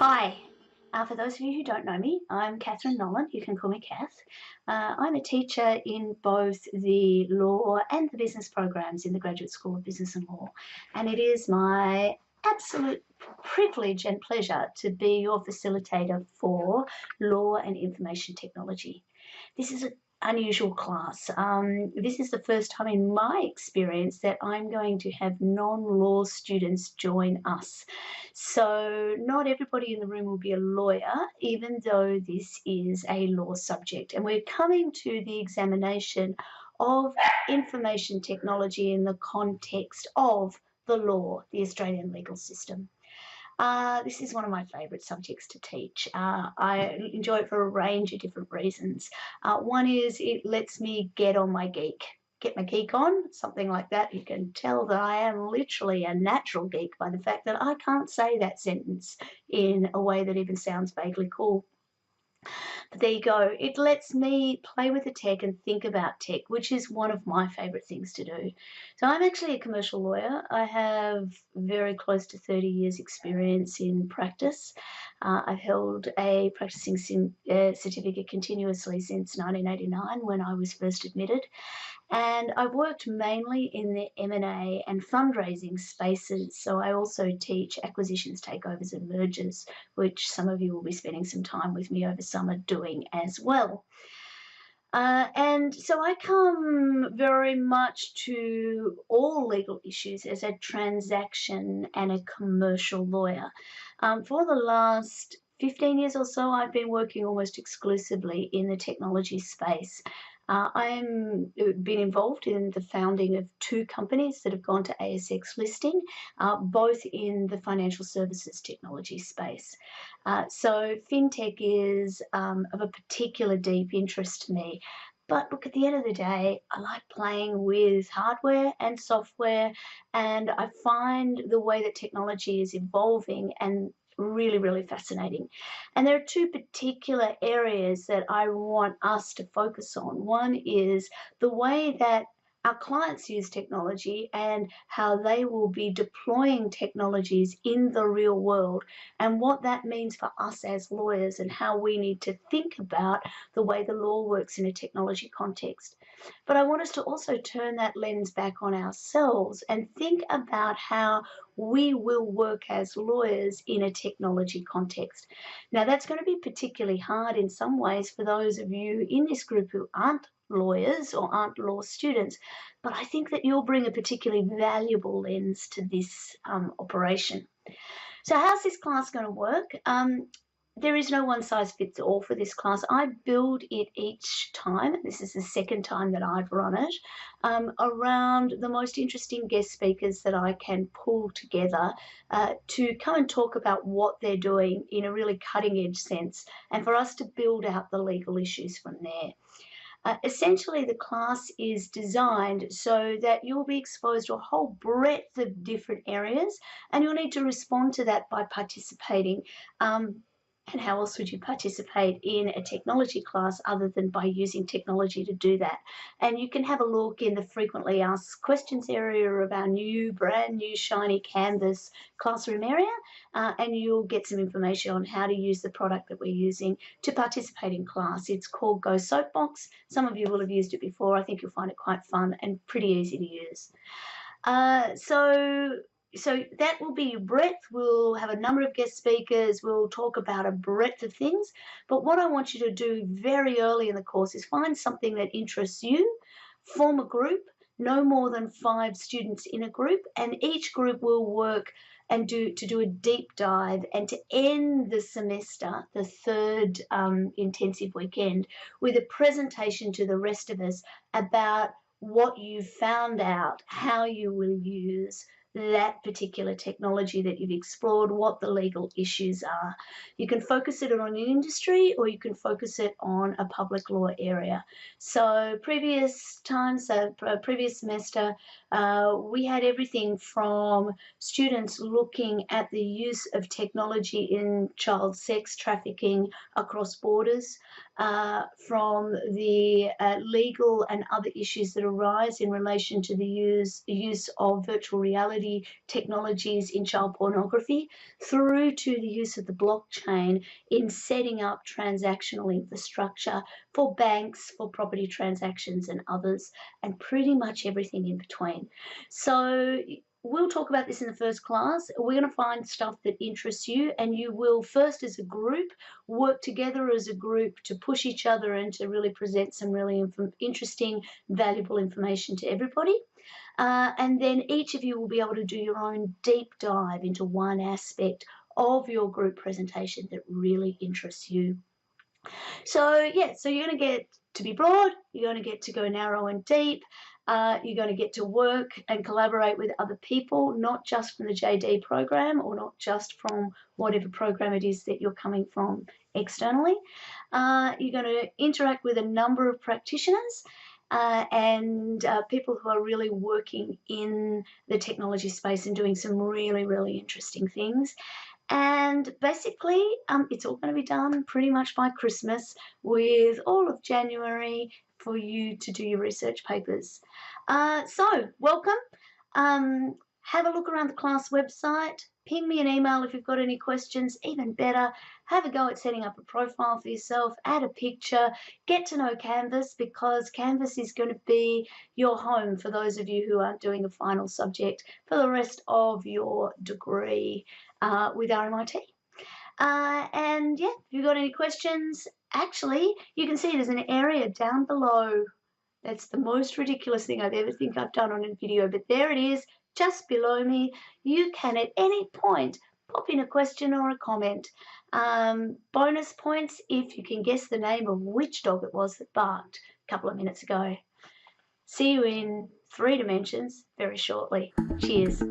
Hi. For those of you who don't know me, I'm Catherine Nolan. You can call me Kath. I'm a teacher in both the law and the business programs in the Graduate School of Business and Law. And it is my absolute privilege and pleasure to be your facilitator for law and information technology. This is an unusual class. This is the first time in my experience that I'm going to have non-law students join us. So not everybody in the room will be a lawyer, even though this is a law subject. And we're coming to the examination of information technology in the context of the law, the Australian legal system. This is one of my favourite subjects to teach. I enjoy it for a range of different reasons. One is it lets me get my geek on, something like that. You can tell that I am literally a natural geek by the fact that I can't say that sentence in a way that even sounds vaguely cool. But there you go. It lets me play with the tech and think about tech, which is one of my favourite things to do. So I'm actually a commercial lawyer. I have very close to 30 years experience in practice. I've held a practicing certificate continuously since 1989 when I was first admitted. And I've worked mainly in the M&A and fundraising spaces, so I also teach acquisitions, takeovers and mergers, which some of you will be spending some time with me over summer doing as well. And so I come very much to all legal issues as a transaction and a commercial lawyer. For the last 15 years or so, I've been working almost exclusively in the technology space. I'm been involved in the founding of two companies that have gone to ASX listing, both in the financial services technology space. So fintech is of a particular deep interest to me. But look, at the end of the day, I like playing with hardware and software, and I find the way that technology is evolving and really, really fascinating. And there are two particular areas that I want us to focus on. One is the way that our clients use technology and how they will be deploying technologies in the real world and what that means for us as lawyers and how we need to think about the way the law works in a technology context. But I want us to also turn that lens back on ourselves and think about how we will work as lawyers in a technology context. Now, that's going to be particularly hard in some ways for those of you in this group who aren't lawyers or aren't law students, but I think that you'll bring a particularly valuable lens to this operation. So how's this class going to work? There is no one size fits all for this class. I build it each time, this is the second time that I've run it, around the most interesting guest speakers that I can pull together to come and talk about what they're doing in a really cutting edge sense and for us to build out the legal issues from there. Essentially, the class is designed so that you'll be exposed to a whole breadth of different areas and you'll need to respond to that by participating. And how else would you participate in a technology class other than by using technology to do that? And you can have a look in the frequently asked questions area of our brand new shiny Canvas classroom area, and you'll get some information on how to use the product that we're using to participate in class. It's called Go Soapbox. Some of you will have used it before. I think you'll find it quite fun and pretty easy to use. So that will be your breadth. We'll have a number of guest speakers. We'll talk about a breadth of things. But what I want you to do very early in the course is find something that interests you, form a group, no more than 5 students in a group, and each group will work and do a deep dive and to end the semester, the third intensive weekend, with a presentation to the rest of us about what you found out, how you will use that particular technology that you've explored, what the legal issues are. You can focus it on an industry or you can focus it on a public law area. So previous semester, We had everything from students looking at the use of technology in child sex trafficking across borders, from the legal and other issues that arise in relation to the use of virtual reality technologies in child pornography, through to the use of the blockchain in setting up transactional infrastructure for banks, for property transactions and others, and pretty much everything in between. So we'll talk about this in the first class. We're going to find stuff that interests you, and you will first as a group work together as a group to push each other and to really present some really interesting, valuable information to everybody. And then each of you will be able to do your own deep dive into one aspect of your group presentation that really interests you. So yeah, so you're going to get to be broad, you're going to get to go narrow and deep, you're going to get to work and collaborate with other people, not just from the JD program or not just from whatever program it is that you're coming from externally. You're going to interact with a number of practitioners and people who are really working in the technology space and doing some really, really interesting things. And basically, it's all going to be done pretty much by Christmas, with all of January for you to do your research papers. So, welcome. Have a look around the class website. Ping me an email if you've got any questions. Even better, have a go at setting up a profile for yourself, add a picture, get to know Canvas, because Canvas is going to be your home for those of you who aren't doing a final subject for the rest of your degree with RMIT. And yeah, if you've got any questions, actually, you can see there's an area down below. That's the most ridiculous thing I've ever think I've done on a video, but there it is, just below me. You can at any point pop in a question or a comment. Bonus points if you can guess the name of which dog it was that barked a couple of minutes ago. See you in 3 dimensions very shortly. Cheers.